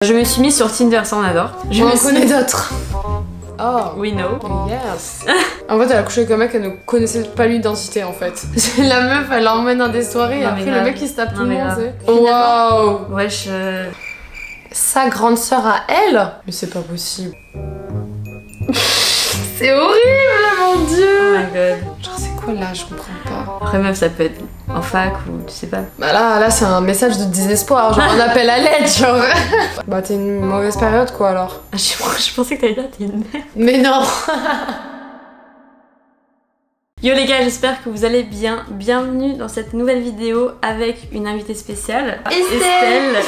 Je me suis mise sur Tinder, ça on adore. Je me connais d'autres. Oh. We know. Yes. En fait, elle a couché avec un mec, elle ne connaissait pas l'identité en fait. La meuf, elle l'emmène dans des soirées et après le mec il se tape tout le monde, tu sais. Waouh. Wesh. Sa grande sœur à elle. Mais c'est pas possible. C'est horrible, mon dieu. Oh my god. Genre c'est quoi là, je comprends pas. Après meuf, ça peut être en fac ou tu sais pas. Bah là c'est un message de désespoir, genre un appel à l'aide, genre. Bah t'es une mauvaise période quoi alors. Je pensais que t'allais dire t'es une merde. Mais non. Yo les gars, j'espère que vous allez bien. Bienvenue dans cette nouvelle vidéo avec une invitée spéciale, Estelle.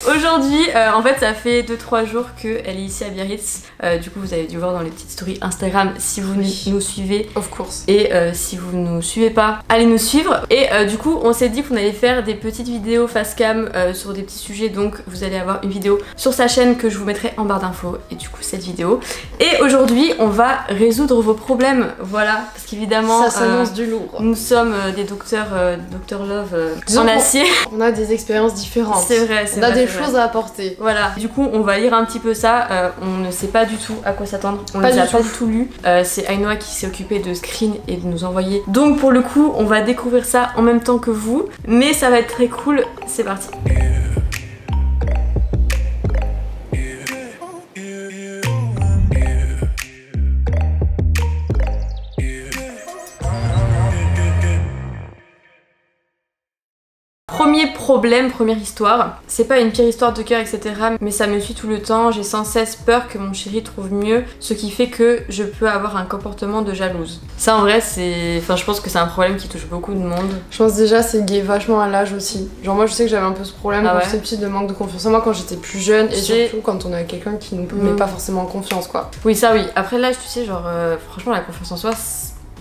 Aujourd'hui, en fait, ça fait 2-3 jours qu'elle est ici à Biarritz. Du coup, vous avez dû voir dans les petites stories Instagram si vous nous suivez. Of course. Et si vous ne nous suivez pas, allez nous suivre. Et du coup, on s'est dit qu'on allait faire des petites vidéos face cam sur des petits sujets. Donc, vous allez avoir une vidéo sur sa chaîne que je vous mettrai en barre d'infos. Et du coup, cette vidéo. Et aujourd'hui, on va résoudre vos problèmes. Voilà, parce qu'évidemment, ça s'annonce du lourd. Nous sommes des docteurs, Dr Love en acier. On a des expériences différentes. C'est vrai, c'est vrai. On a des choses à apporter. Voilà, du coup on va lire un petit peu ça, on ne sait pas du tout à quoi s'attendre, on pas les a du pas du tout lus, c'est Ainoa qui s'est occupée de screen et de nous envoyer. Donc pour le coup on va découvrir ça en même temps que vous, mais ça va être très cool, c'est parti. Premier problème, première histoire, c'est pas une pire histoire de cœur etc, mais ça me suit tout le temps, j'ai sans cesse peur que mon chéri trouve mieux, ce qui fait que je peux avoir un comportement de jalouse. Ça en vrai c'est... Enfin je pense que c'est un problème qui touche beaucoup de monde. Je pense déjà c'est lié vachement à l'âge aussi. Genre moi je sais que j'avais un peu ce problème quand j'étais petite de manque de confiance en moi quand j'étais plus jeune et surtout quand on a quelqu'un qui nous met pas forcément en confiance quoi. Oui ça oui, après l'âge tu sais genre franchement la confiance en soi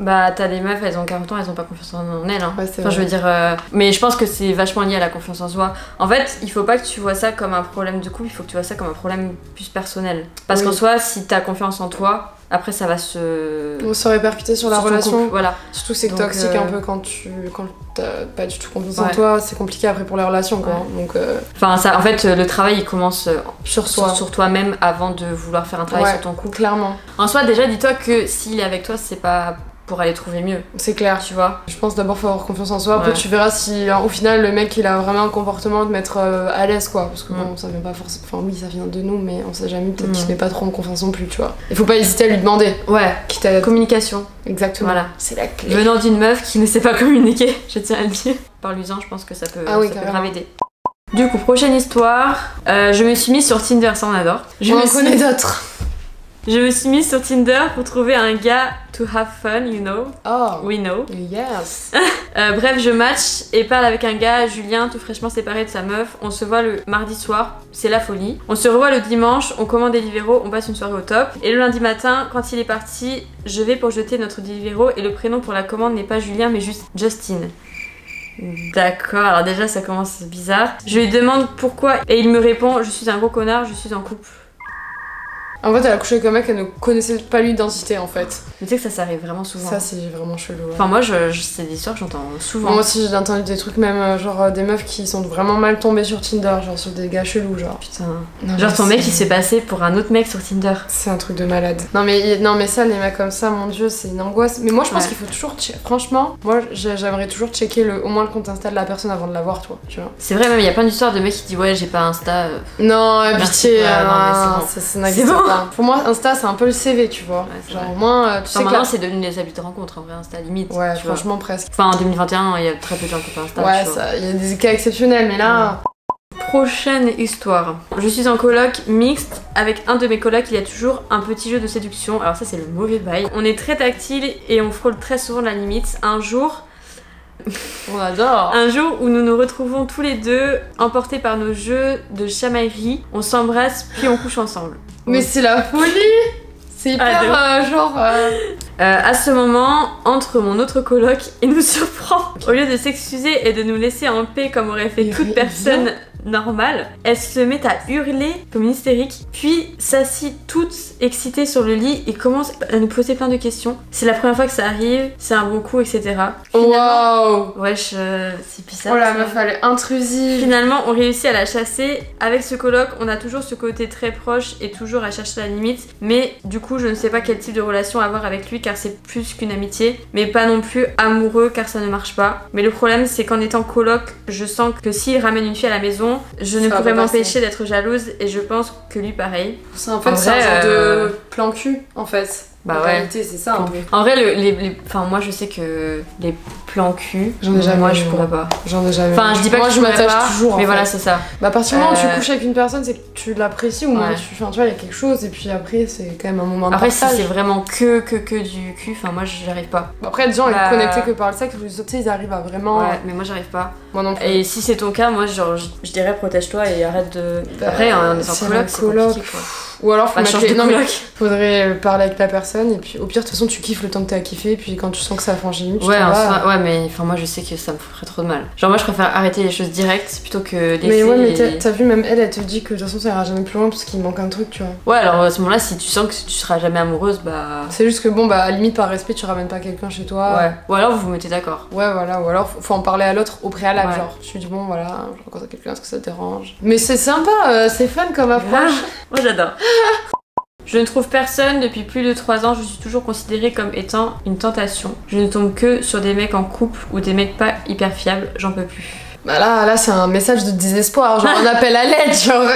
bah t'as des meufs, elles ont 40 ans, elles ont pas confiance en elles hein. Ouais, enfin je veux dire mais je pense que c'est vachement lié à la confiance en soi. En fait il faut pas que tu vois ça comme un problème de couple, il faut que tu vois ça comme un problème plus personnel. Parce qu'en soi si t'as confiance en toi, après ça va se répercuter sur la relation. Voilà. Surtout c'est toxique un peu quand t'as pas du tout confiance en toi, c'est compliqué après pour les relations quoi. Donc enfin ça en fait le travail il commence sur toi-même avant de vouloir faire un travail sur ton couple. Clairement. En soi déjà dis-toi que s'il est avec toi c'est pas pour aller trouver mieux. C'est clair. Tu vois. Je pense d'abord faut avoir confiance en soi, après tu verras si au final le mec il a vraiment un comportement de mettre à l'aise quoi. Parce que bon ça vient pas forcément... Enfin oui ça vient de nous mais on sait jamais, peut-être qu'il se met pas trop en confiance non plus tu vois. Il faut pas hésiter à lui demander. Ouais. Quitte à... Communication. Exactement. Voilà. C'est la clé. Venant d'une meuf qui ne sait pas communiquer, je tiens à le dire. Parle-lui-en, je pense que ça peut, ça peut grave aider. Du coup, prochaine histoire. Je me suis mise sur Tinder, ça on adore. On en connaît d'autres. Je me suis mise sur Tinder pour trouver un gars to have fun, you know. Oh. We know. Yes. Bref, je match et parle avec un gars, Julien, tout fraîchement séparé de sa meuf. On se voit le mardi soir, c'est la folie. On se revoit le dimanche, on commande des Deliveroo, on passe une soirée au top. Et le lundi matin, quand il est parti, je vais pour jeter notre Deliveroo et le prénom pour la commande n'est pas Julien mais juste Justin. D'accord, alors déjà ça commence bizarre. Je lui demande pourquoi et il me répond je suis un gros connard, je suis en couple. En fait, elle a couché avec un mec, elle ne connaissait pas l'identité en fait. Mais tu sais que ça arrive vraiment souvent. Ça, c'est vraiment chelou. Ouais. Enfin, moi, c'est des histoires que j'entends souvent. Moi aussi, j'ai entendu des trucs, même genre des meufs qui sont vraiment mal tombées sur Tinder, genre sur des gars chelous, genre. Putain. Non, genre ton mec il s'est passé pour un autre mec sur Tinder. C'est un truc de malade. Non, mais ça, les mecs comme ça, mon dieu, c'est une angoisse. Mais moi, je pense qu'il faut toujours. Franchement, moi, j'aimerais toujours checker au moins le compte Insta de la personne avant de la voir, toi, tu vois. C'est vrai, même il y a plein d'histoires de mecs qui disent ouais, j'ai pas Insta. Non, pitié, ça n'existe pas. Pour moi, Insta, c'est un peu le CV, tu vois. Ouais, genre, au moins, tu sais que maintenant, c'est devenu des habits de rencontre en vrai, Insta limite. Ouais, franchement, presque. Enfin, en 2021, il y a très peu de gens qui ont Insta. Ouais, il y a des cas exceptionnels, mais là. Prochaine histoire. Je suis en coloc mixte avec un de mes colocs, il y a toujours un petit jeu de séduction. Alors, ça, c'est le mauvais bail. On est très tactile et on frôle très souvent la limite. Un jour. On adore. Un jour où nous nous retrouvons tous les deux, emportés par nos jeux de chamaillerie, on s'embrasse puis on couche ensemble. Mais c'est la folie. C'est hyper à ce moment, entre mon autre coloc et nous surprend. Au lieu de s'excuser et de nous laisser en paix comme aurait fait toute personne normale, elle se met à hurler comme une hystérique, puis s'assit toute excitée sur le lit et commence à nous poser plein de questions. C'est la première fois que ça arrive, c'est un bon coup, etc. Waouh. Wesh, c'est bizarre. Oh la meuf, elle est intrusive. Finalement, on réussit à la chasser. Avec ce coloc, on a toujours ce côté très proche et toujours à chercher la limite. Mais du coup, je ne sais pas quel type de relation avoir avec lui car c'est plus qu'une amitié, mais pas non plus amoureux car ça ne marche pas. Mais le problème, c'est qu'en étant coloc, je sens que s'il ramène une fille à la maison, je ne pourrais m'empêcher d'être jalouse et je pense que lui pareil. C'est en fait c'est un genre de plan cul en fait. Bah en ouais. réalité, c'est ça. En vrai, enfin, moi je sais que les plans cul, j'en ai jamais. Moi je pourrais pas. J'en ai jamais. Enfin, je dis pas que je m'attache toujours. Mais voilà, c'est ça. Bah, à partir du moment où tu couches avec une personne, c'est que tu l'apprécies ou moins tu vois, il y a quelque chose et puis après, c'est quand même un moment de après, partage. si c'est vraiment que du cul, enfin, moi j'arrive pas. Après, les gens ils connectés que par le sexe, les autres, ils arrivent à vraiment. Ouais, mais moi j'arrive pas. Moi non plus. Et si c'est ton cas, moi genre, je dirais protège-toi et arrête de. Après, on est en coloc, c'est compliqué quoi. Ou alors faudrait parler avec la personne et puis au pire de toute façon tu kiffes le temps que t'as kiffé et puis quand tu sens que ça a franchi limite ouais mais enfin moi je sais que ça me ferait trop de mal. Genre moi je préfère arrêter les choses directes plutôt que laisser. Mais ouais mais t'as vu même elle te dit que de toute façon ça ira jamais plus loin parce qu'il manque un truc tu vois. Ouais alors à ce moment là si tu sens que tu seras jamais amoureuse bah. C'est juste que bon bah à limite par respect tu ramènes pas quelqu'un chez toi. Ouais. Ou alors vous vous mettez d'accord. Ouais voilà ou alors faut en parler à l'autre au préalable genre. Je lui dis bon voilà je rencontre quelqu'un est-ce que ça te dérange. Mais c'est sympa c'est fun comme approche. Moi j'adore. Je ne trouve personne depuis plus de 3 ans, je suis toujours considérée comme étant une tentation. Je ne tombe que sur des mecs en couple ou des mecs pas hyper fiables, j'en peux plus. Bah là c'est un message de désespoir, genre un appel à l'aide, genre.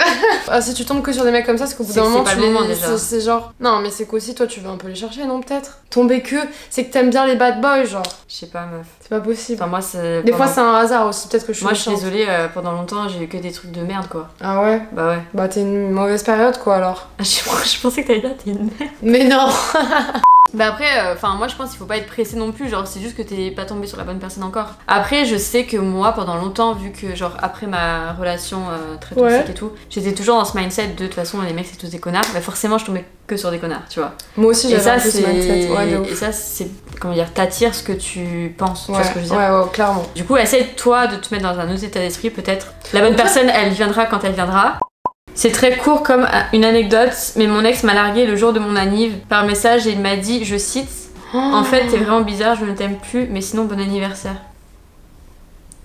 Si tu tombes que sur des mecs comme ça, c'est qu'au bout d'un moment tu les. C'est genre. Non, mais c'est qu'aussi toi tu veux un peu les chercher, non peut-être. Tomber que, c'est que t'aimes bien les bad boys, genre. Je sais pas, meuf. C'est pas possible. Enfin, moi c'est. Des fois c'est un hasard aussi, peut-être que je suis. Moi je suis désolée, pendant longtemps j'ai eu que des trucs de merde quoi. Ah ouais? Bah ouais. Bah t'es une mauvaise période quoi alors. Je pensais que t'allais dire t'es une merde. Mais non. Bah après, enfin moi je pense qu'il faut pas être pressé non plus, genre c'est juste que t'es pas tombé sur la bonne personne encore. Après je sais que moi pendant longtemps, vu que genre après ma relation très toxique et tout, j'étais toujours dans ce mindset de toute façon les mecs c'est tous des connards, bah forcément je tombais que sur des connards, tu vois. Moi aussi j'avais un peu ce mindset, et ça c'est, comment dire, t'attires ce que tu penses, tu vois ce que je veux dire. Ouais, clairement. Du coup essaie toi de te mettre dans un autre état d'esprit, peut-être la bonne personne elle viendra quand elle viendra. C'est très court comme une anecdote, mais mon ex m'a largué le jour de mon anniv par message et il m'a dit, je cite, en fait t'es vraiment bizarre, je ne t'aime plus, mais sinon bon anniversaire.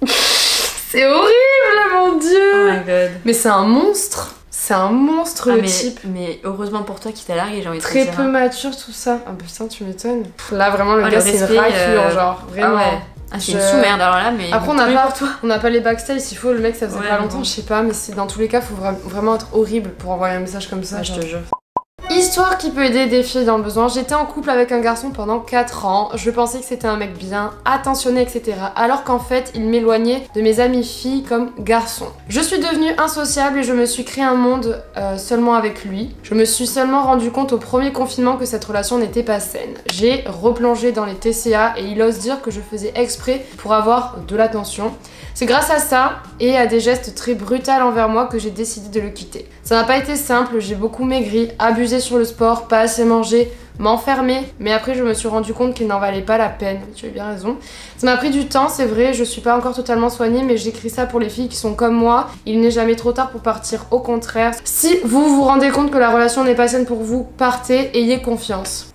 C'est horrible, mon dieu. Oh my god. Mais c'est un monstre. C'est un monstre le type. Mais heureusement pour toi qui t'a largué, j'ai envie de te dire. Très peu mature tout ça. Ah putain tu m'étonnes. Là vraiment le gars c'est raclure genre, vraiment. Ah ouais. Ah, c'est une sous-merde alors là, mais. Après, on n'a pas les backstage, s'il faut, le mec ça faisait pas longtemps, je sais pas, mais dans tous les cas, faut vraiment être horrible pour envoyer un message comme ça. Je te jure. Histoire qui peut aider des filles dans le besoin. J'étais en couple avec un garçon pendant 4 ans. Je pensais que c'était un mec bien, attentionné, etc. Alors qu'en fait, il m'éloignait de mes amies filles comme garçons. Je suis devenue insociable et je me suis créé un monde seulement avec lui. Je me suis seulement rendu compte au premier confinement que cette relation n'était pas saine. J'ai replongé dans les TCA et il ose dire que je faisais exprès pour avoir de l'attention. C'est grâce à ça et à des gestes très brutaux envers moi que j'ai décidé de le quitter. Ça n'a pas été simple, j'ai beaucoup maigri, abusé sur le sport, pas assez mangé, m'enfermer, mais après je me suis rendu compte qu'il n'en valait pas la peine. Tu as bien raison. Ça m'a pris du temps, c'est vrai, je suis pas encore totalement soignée, mais j'écris ça pour les filles qui sont comme moi. Il n'est jamais trop tard pour partir, au contraire. Si vous vous rendez compte que la relation n'est pas saine pour vous, partez, ayez confiance.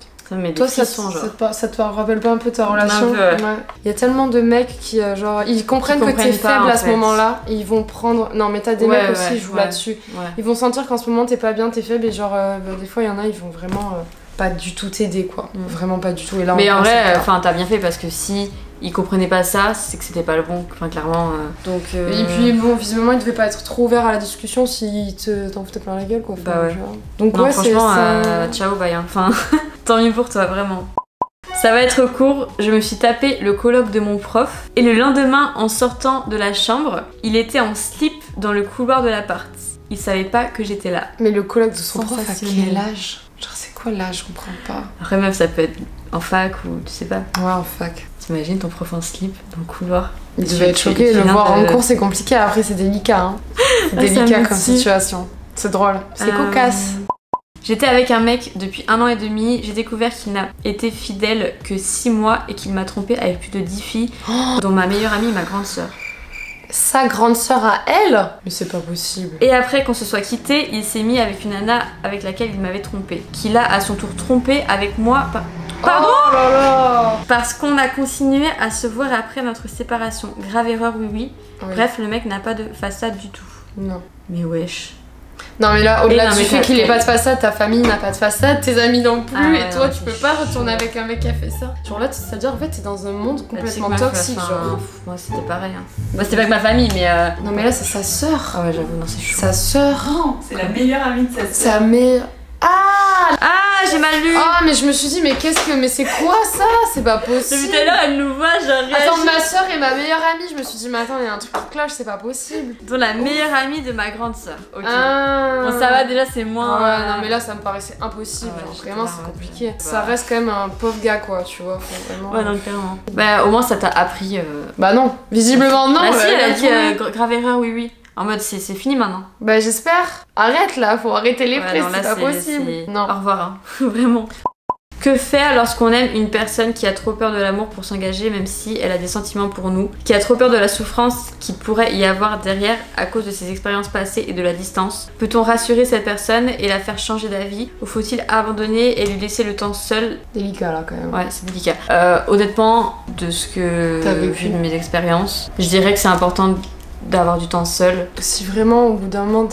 Toi, ça te rappelle pas un peu ta relation? Ouais. Il y a tellement de mecs qui, genre, ils comprennent que t'es faible à ce moment-là, et ils vont prendre. Non, mais t'as des mecs aussi, je joue là-dessus. Ouais. Ils vont sentir qu'en ce moment t'es pas bien, t'es faible, et genre, des fois, il y en a, ils vont vraiment pas du tout t'aider, quoi. Vraiment pas du tout. Et là, mais en vrai, enfin, t'as bien fait parce que si ils comprenaient pas ça, c'est que c'était pas le bon, enfin clairement. Donc. Et puis bon, visiblement, il devait pas être trop ouvert à la discussion s'il t'en foutait plein la gueule, quoi. Bah ouais. Donc non, ouais, franchement, ciao, bye. Enfin, tant mieux pour toi, vraiment. Ça va être court, je me suis tapé le colloque de mon prof et le lendemain, en sortant de la chambre, il était en slip dans le couloir de l'appart. Il savait pas que j'étais là. Mais le colloque de son prof, à quel âge? Genre, c'est quoi l'âge? Je comprends pas. Après, meuf, ça peut être en fac ou tu sais pas. Ouais, en fac. T'imagines ton prof en slip dans le couloir? Il devait être choqué, le voir en cours c'est compliqué, après c'est délicat. Hein. C'est délicat comme situation. C'est drôle, c'est cocasse. J'étais avec un mec depuis 1 an et demi, j'ai découvert qu'il n'a été fidèle que 6 mois et qu'il m'a trompée avec plus de 10 filles, dont ma meilleure amie et ma grande sœur. Sa grande sœur à elle? Mais c'est pas possible. Et après qu'on se soit quitté, il s'est mis avec une nana avec laquelle il m'avait trompé. Qu'il a à son tour trompé avec moi. Pardon? Oh là là. Parce qu'on a continué à se voir après notre séparation. Grave erreur, oui. Oui. Bref, le mec n'a pas de façade du tout. Non. Mais wesh. Non mais là, au-delà non, du mais fait qu'il ait pas de façade, ta famille n'a pas de façade, tes amis non plus, Ah ouais, et toi non, tu c'est peux pas chaud. retourner avec un mec qui a fait ça. Genre là, c'est-à-dire en fait t'es dans un monde complètement Tu sais que toxique, enfin, genre. moi c'était pareil. Hein. Moi c'était pas que ma famille, mais. Non mais là c'est sa sœur. Ah ouais, j'avoue, non, c'est chaud. Sa sœur. Non, c'est la meilleure amie de sa sœur. Sa mère. Ah, j'ai mal lu! Ah mais je me suis dit mais mais c'est quoi ça? C'est pas Depuis possible. tout à l'heure, elle nous voit, genre réagir. Attends, ma soeur est ma meilleure amie, je me suis dit mais attends, il y a un truc qui cloche, c'est pas possible. Dont la meilleure amie de ma grande sœur. Ok. Ah. Bon, ça va, déjà c'est moins. Ouais, non mais là ça me paraissait impossible, Ah ouais, genre, j'étais vraiment là, c'est ouais. compliqué. Bah. Ça reste quand même un pauvre gars quoi, tu vois, faut vraiment... Ouais, non, clairement. Bah, au moins ça t'a appris. Bah non, visiblement non. Bah, si, elle a a dit trouvé. grave erreur, oui. En mode, c'est fini maintenant. Bah j'espère. Arrête là, faut arrêter les Ouais, prix, non, là, c'est pas possible. Non. Au revoir, hein. Vraiment. Que faire lorsqu'on aime une personne qui a trop peur de l'amour pour s'engager, même si elle a des sentiments pour nous, qui a trop peur de la souffrance qui pourrait y avoir derrière à cause de ses expériences passées et de la distance? Peut-on rassurer cette personne et la faire changer d'avis, ou faut-il abandonner et lui laisser le temps seul? Délicat là quand même. Ouais, c'est délicat. Honnêtement, de ce que T'as vécu. vu de mes expériences, je dirais que c'est important d'avoir du temps seul. Si vraiment au bout d'un moment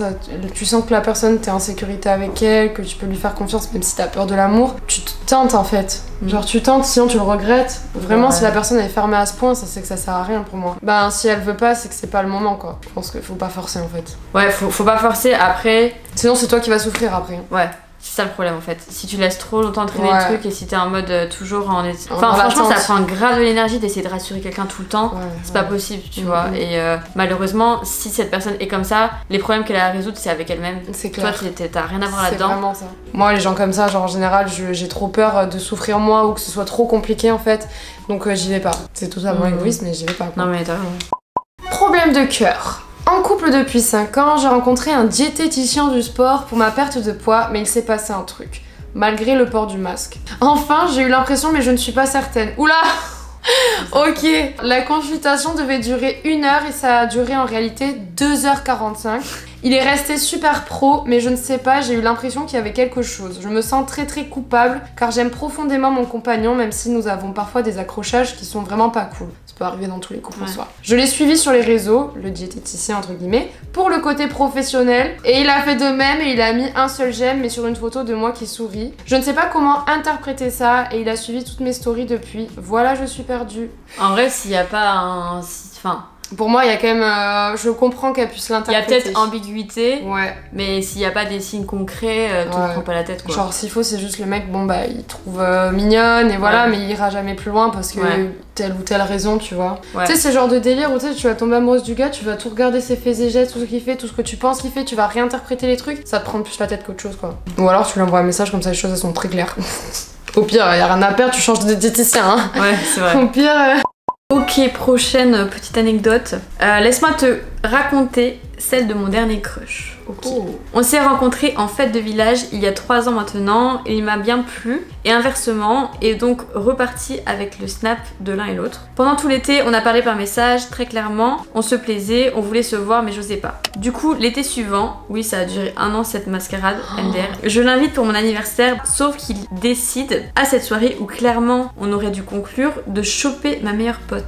tu sens que la personne t'es en sécurité avec elle, que tu peux lui faire confiance même si t'as peur de l'amour, tu te tentes en fait. Genre tu tentes, sinon tu le regrettes. Vraiment Ouais. si la personne est fermée à ce point, ça c'est que ça sert à rien pour moi. Ben si elle veut pas, c'est que c'est pas le moment quoi. Je pense qu'il faut pas forcer en fait. Ouais, faut pas forcer. Après, Sinon c'est toi qui vas souffrir après. ouais. C'est ça le problème en fait. Si tu laisses trop longtemps traîner Ouais. le truc et si t'es en mode toujours en... Enfin En franchement attente. ça prend grave de l'énergie d'essayer de rassurer quelqu'un tout le temps. Ouais, C'est ouais. pas possible, tu Mhm. vois. Et malheureusement, si cette personne est comme ça, les problèmes qu'elle a à résoudre, c'est avec elle-même. C'est Toi, clair. t'as rien à voir C'est là-dedans. vraiment ça. Moi, les gens comme ça, genre en général, j'ai trop peur de souffrir moi ou que ce soit trop compliqué en fait. Donc j'y vais pas. C'est totalement Mhm. égoïste, mais j'y vais pas. Quoi. Non mais t'as raison. Problème de cœur. En couple depuis 5 ans, j'ai rencontré un diététicien du sport pour ma perte de poids, mais il s'est passé un truc. Malgré le port du masque. Enfin, j'ai eu l'impression, mais je ne suis pas certaine. Oula! Ok, la consultation devait durer 1 heure et ça a duré en réalité 2h45. Il est resté super pro, mais je ne sais pas, j'ai eu l'impression qu'il y avait quelque chose. Je me sens très coupable car j'aime profondément mon compagnon, même si nous avons parfois des accrochages qui sont vraiment pas cool. Ça peut arriver dans tous les couples en Ouais. soi. Je l'ai suivi sur les réseaux, le diététicien entre guillemets, pour le côté professionnel, et il a fait de même et il a mis un seul j'aime, mais sur une photo de moi qui sourit. Je ne sais pas comment interpréter ça et il a suivi toutes mes stories depuis. Voilà, je suis perdue. En vrai, s'il y a pas un... Enfin, Pour moi, il y a quand même... je comprends qu'elle puisse il y a l'interpréter. peut-être ambiguïté, Ouais. mais s'il y a pas des signes concrets, tu Ouais. te prends pas la tête quoi. Genre s'il faut c'est juste le mec bon bah il trouve mignonne et voilà Ouais. mais il ira jamais plus loin parce que Ouais. telle ou telle raison tu vois. Ouais. Tu sais c'est le genre de délire où tu sais, tu vas tomber amoureuse du gars, tu vas tout regarder ses faits et gestes, tout ce qu'il fait, tout ce que tu penses qu'il fait, tu vas réinterpréter les trucs, ça te prend plus la tête qu'autre chose quoi. Ou alors tu lui envoies un message comme ça les choses elles sont très claires. Au pire y a rien à perdre, tu changes de diététicien hein. Ouais, c'est vrai. Au pire Ok, prochaine petite anecdote. Laisse-moi te raconter celle de mon dernier crush. Ok. Oh. On s'est rencontrés en fête de village il y a 3 ans maintenant et il m'a bien plu et inversement et donc reparti avec le snap de l'un et l'autre. Pendant tout l'été on a parlé par message très clairement, on se plaisait, on voulait se voir mais j'osais pas. Du coup l'été suivant, oui ça a duré 1 an cette mascarade MDR, je l'invite pour mon anniversaire sauf qu'il décide à cette soirée où clairement on aurait dû conclure de choper ma meilleure pote.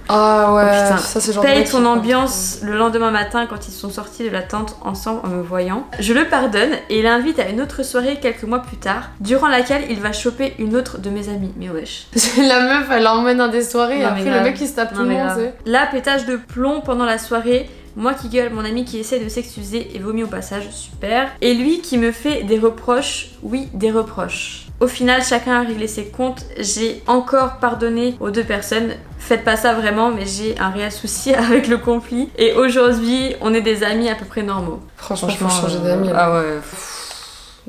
Ah ouais, Oh, putain. ça c'est genre de Paye mec qui ton prend ambiance le lendemain matin quand ils sont sortis de la tente ensemble en me voyant. Je le pardonne et l'invite à une autre soirée quelques mois plus tard, durant laquelle il va choper une autre de mes amies. Mais wesh. La meuf elle l'emmène dans des soirées et Non, mais après le grave. mec il se tape tout Non, le mais monde grave. tu sais. Là, pétage de plomb pendant la soirée. Moi qui gueule, mon ami qui essaie de s'excuser et vomit au passage, super. Et lui qui me fait des reproches, oui, des reproches. Au final, chacun a réglé ses comptes. J'ai encore pardonné aux 2 personnes. Faites pas ça vraiment, mais j'ai un réel souci avec le conflit. Et aujourd'hui, on est des amis à peu près normaux. Franchement faut changer d'amis là. Ah ouais.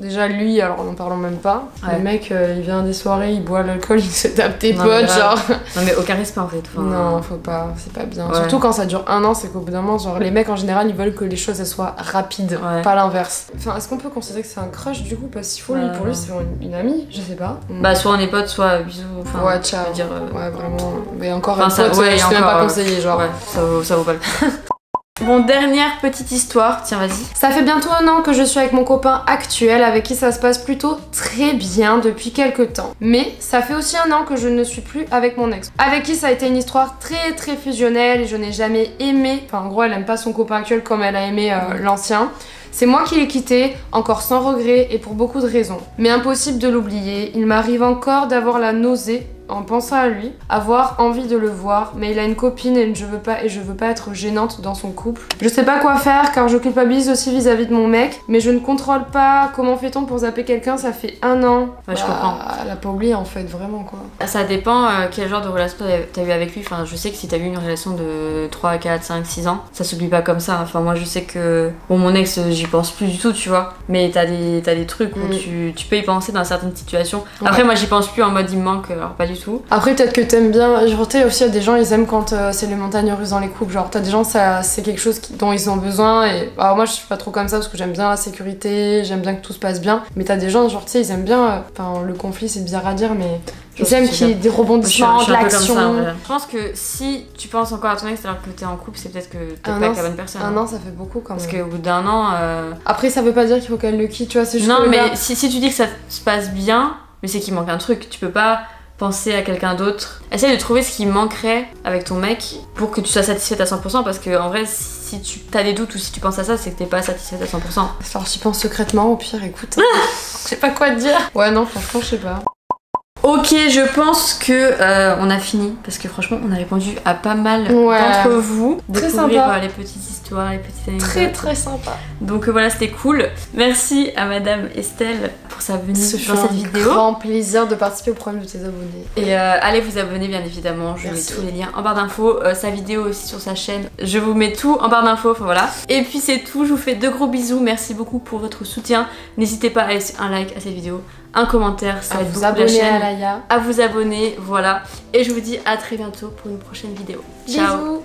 Déjà lui, alors n'en parlons même pas. Ouais. Le mec, il vient des soirées, il boit l'alcool, il se tape tes Non, potes, mais genre. Non mais aucun respect en fait. Enfin, Non, faut pas, c'est pas bien. Ouais. Surtout quand ça dure 1 an, c'est qu'au bout d'un moment, genre les mecs en général, ils veulent que les choses elles soient rapides, Ouais. pas l'inverse. Enfin, est-ce qu'on peut considérer que c'est un crush du coup? Parce qu'il faut, lui, pour lui, c'est une amie, je sais pas. Bah soit on est potes, soit bisous. Enfin, ouais, ciao. je veux dire, Ouais, vraiment. Mais encore Enfin, un ça- pote, ouais, je et peux même encore, pas conseiller, genre. Ouais, ça vaut pas le coup. Bon, dernière petite histoire, tiens vas-y. Ça fait bientôt 1 an que je suis avec mon copain actuel avec qui ça se passe plutôt très bien depuis quelques temps. Mais ça fait aussi 1 an que je ne suis plus avec mon ex. Avec qui ça a été une histoire très fusionnelle et je n'ai jamais aimé. Enfin en gros elle aime pas son copain actuel comme elle a aimé l'ancien. C'est moi qui l'ai quitté, encore sans regret et pour beaucoup de raisons. Mais impossible de l'oublier, il m'arrive encore d'avoir la nausée en pensant à lui, avoir envie de le voir, mais il a une copine et je veux pas être gênante dans son couple. Je sais pas quoi faire car je culpabilise aussi vis-à-vis de mon mec, mais je ne contrôle pas. Comment fait-on pour zapper quelqu'un? Ça fait 1 an. Ouais, je comprends. Elle a pas oublié en fait, vraiment quoi. Ça dépend quel genre de relation t'as eu avec lui. Enfin, je sais que si t'as eu une relation de 3, 4, 5, 6 ans, ça s'oublie pas comme ça. Enfin, moi je sais que. Bon, mon ex, j'y pense plus du tout, tu vois. Mais t'as des trucs où tu peux y penser dans certaines situations. Après, moi j'y pense plus en mode il me manque, alors pas du tout. Après, peut-être que t'aimes bien. Genre, tu sais, aussi, il y a des gens, ils aiment quand c'est les montagnes russes dans les couples. Genre, t'as des gens, c'est quelque chose dont ils ont besoin. Et alors, moi, je suis pas trop comme ça parce que j'aime bien la sécurité, j'aime bien que tout se passe bien. Mais t'as des gens, genre, tu sais, ils aiment bien. Enfin, le conflit, c'est bizarre à dire, mais. Ils aiment des rebondissements, de l'action. Je pense que si tu penses encore à ton ex alors que t'es en couple, c'est peut-être que t'es pas avec la bonne personne. 1 an, ça fait beaucoup quand même. Parce qu'au bout d'1 an. Après, ça veut pas dire qu'il faut qu'elle le quitte, tu vois, c'est juste. Non, que mais là... si tu dis que ça se passe bien, mais c'est qu'il manque un truc. Tu peux pas penser à quelqu'un d'autre. Essaye de trouver ce qui manquerait avec ton mec pour que tu sois satisfaite à 100% parce que en vrai, si tu as des doutes ou si tu penses à ça, c'est que t'es pas satisfaite à 100%. Alors, j'y pense secrètement, au pire, écoute. Je sais pas quoi te dire. Ouais, non, franchement, je sais pas. Ok, je pense que on a fini parce que franchement on a répondu à pas mal d'entre vous. Très Découvrir sympa. Les petites histoires, les petites anecdotes. Très sympa. Donc voilà, c'était cool. Merci à Madame Estelle pour sa venue dans cette vidéo. Grand plaisir de participer au problème de tes abonnés. Et allez vous abonner bien évidemment, je Merci. mets tous les liens en barre d'infos, sa vidéo aussi sur sa chaîne, je vous mets tout en barre d'infos, enfin voilà. Et puis c'est tout, je vous fais de gros bisous, merci beaucoup pour votre soutien. N'hésitez pas à laisser un like à cette vidéo, un commentaire, ça aide beaucoup la chaîne. À Laïa. À vous abonner, voilà. Et je vous dis à très bientôt pour une prochaine vidéo. Ciao. Bisous.